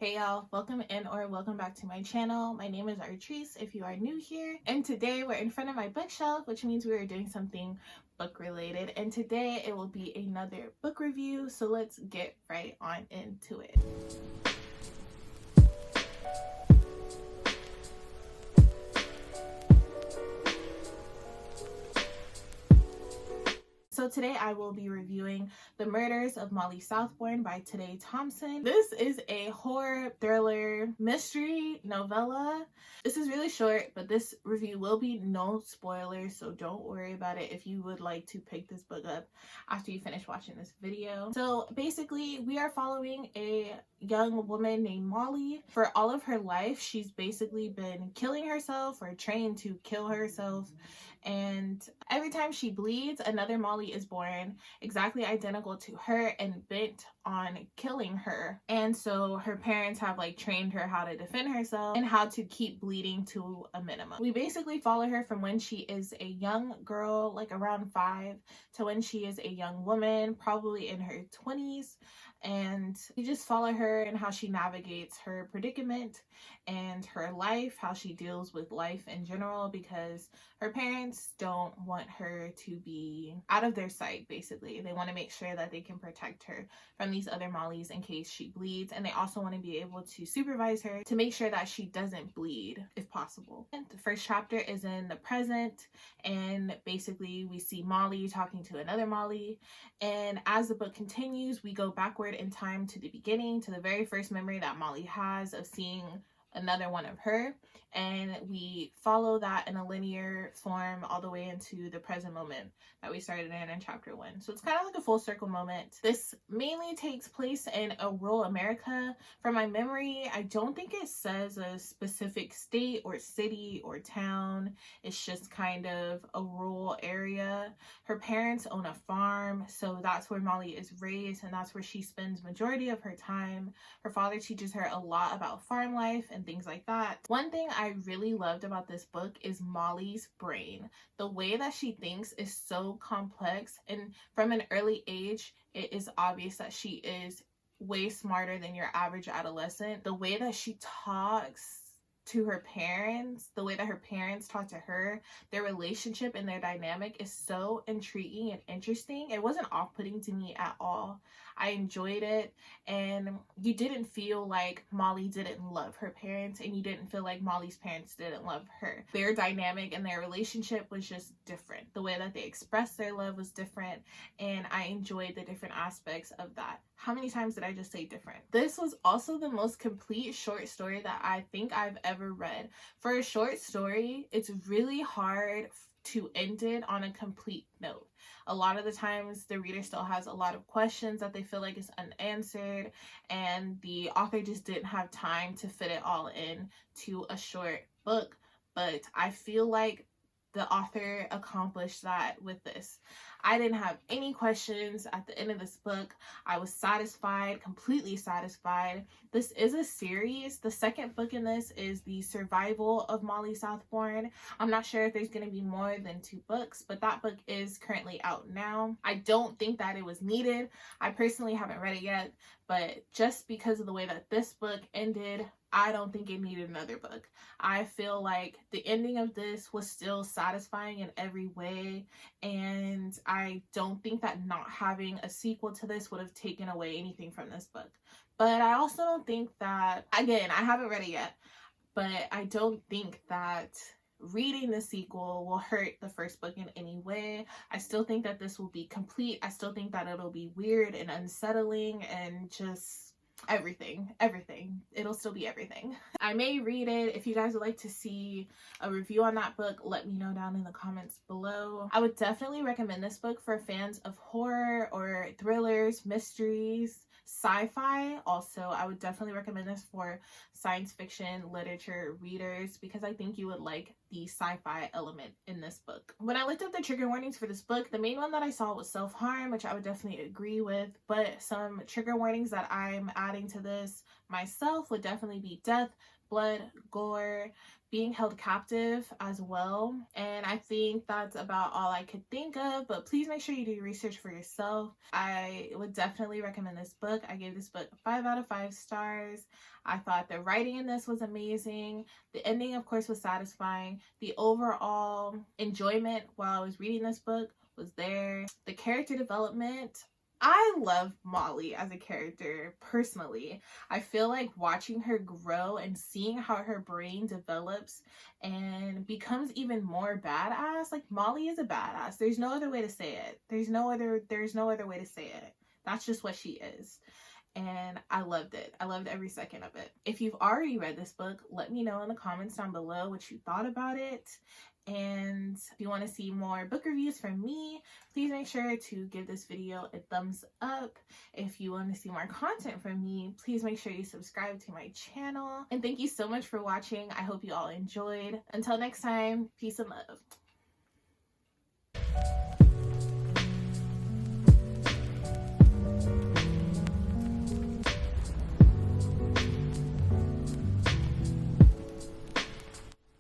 Hey y'all, welcome in or welcome back to my channel. My name is Artrice if you are new here, and today we're in front of my bookshelf, which means we are doing something book related, and today it will be another book review, so let's get right on into it. So today I will be reviewing The Murders of Molly Southbourne by Tade Thompson. This is a horror, thriller, mystery novella. This is really short, but this review will be no spoilers, so don't worry about it if you would like to pick this book up after you finish watching this video. So basically, we are following a young woman named Molly. For all of her life, she's basically been killing herself or trained to kill herself. And every time she bleeds, another Molly is born exactly identical to her and bent on killing her. And so her parents have trained her how to defend herself and how to keep bleeding to a minimum. We basically follow her from when she is a young girl, around 5, to when she is a young woman, probably in her 20s. And we just follow her and how she navigates her predicament and her life, how she deals with life in general, because her parents don't want her to be out of their sight. Basically, they want to make sure that they can protect her from these other Mollys in case she bleeds, and they also want to be able to supervise her to make sure that she doesn't bleed if possible. And the first chapter is in the present, and basically we see Molly talking to another Molly, and as the book continues, we go backward in time to the beginning, to the very first memory that Molly has of seeing another one of her, and we follow that in a linear form all the way into the present moment that we started in chapter 1. So it's kind of like a full circle moment. This mainly takes place in a rural America. From my memory, I don't think it says a specific state or city or town. It's just kind of a rural area. Her parents own a farm, so that's where Molly is raised, and that's where she spends majority of her time. Her father teaches her a lot about farm life and things like that. One thing I really loved about this book is Molly's brain. The way that she thinks is so complex, and from an early age, it is obvious that she is way smarter than your average adolescent. The way that she talks to her parents, the way that her parents talk to her, their relationship and their dynamic is so intriguing and interesting. It wasn't off-putting to me at all. I enjoyed it, and you didn't feel like Molly didn't love her parents, and you didn't feel like Molly's parents didn't love her. Their dynamic and their relationship was just different. The way that they expressed their love was different, and I enjoyed the different aspects of that. How many times did I just say different? This was also the most complete short story that I think I've ever read. For a short story, it's really hard to end it on a complete note. A lot of the times the reader still has a lot of questions that they feel like is unanswered, and the author just didn't have time to fit it all in to a short book. But I feel like the author accomplished that with this. I didn't have any questions at the end of this book. I was satisfied, completely satisfied. This is a series. The second book in this is The Survival of Molly Southbourne. I'm not sure if there's going to be more than 2 books, but that book is currently out now. I don't think that it was needed. I personally haven't read it yet, but just because of the way that this book ended, I don't think it needed another book. I feel like the ending of this was still satisfying in every way, and I don't think that not having a sequel to this would have taken away anything from this book. But I also don't think that, again, I haven't read it yet, but I don't think that reading the sequel will hurt the first book in any way. I still think that this will be complete. I still think that it'll be weird and unsettling and just everything. It'll still be everything. I may read it. If you guys would like to see a review on that book, let me know down in the comments below. I would definitely recommend this book for fans of horror or thrillers, mysteries, sci-fi. Also, I would definitely recommend this for science fiction literature readers, because I think you would like the sci-fi element in this book. When I looked up the trigger warnings for this book, the main one that I saw was self-harm, which I would definitely agree with, but some trigger warnings that I'm adding to this myself would definitely be death, blood, gore, being held captive as well. And I think that's about all I could think of, but please make sure you do your research for yourself. I would definitely recommend this book. I gave this book 5 out of 5 stars. I thought the writing in this was amazing. The ending, of course, was satisfying. The overall enjoyment while I was reading this book was there. The character development, I love Molly as a character personally. I feel like watching her grow and seeing how her brain develops and becomes even more badass. Like, Molly is a badass. There's no other way to say it. There's no other way to say it. That's just what she is. And I loved it. I loved every second of it. If you've already read this book, let me know in the comments down below what you thought about it. And if you want to see more book reviews from me, please make sure to give this video a thumbs up. If you want to see more content from me, please make sure you subscribe to my channel. And thank you so much for watching. I hope you all enjoyed. Until next time, peace and love.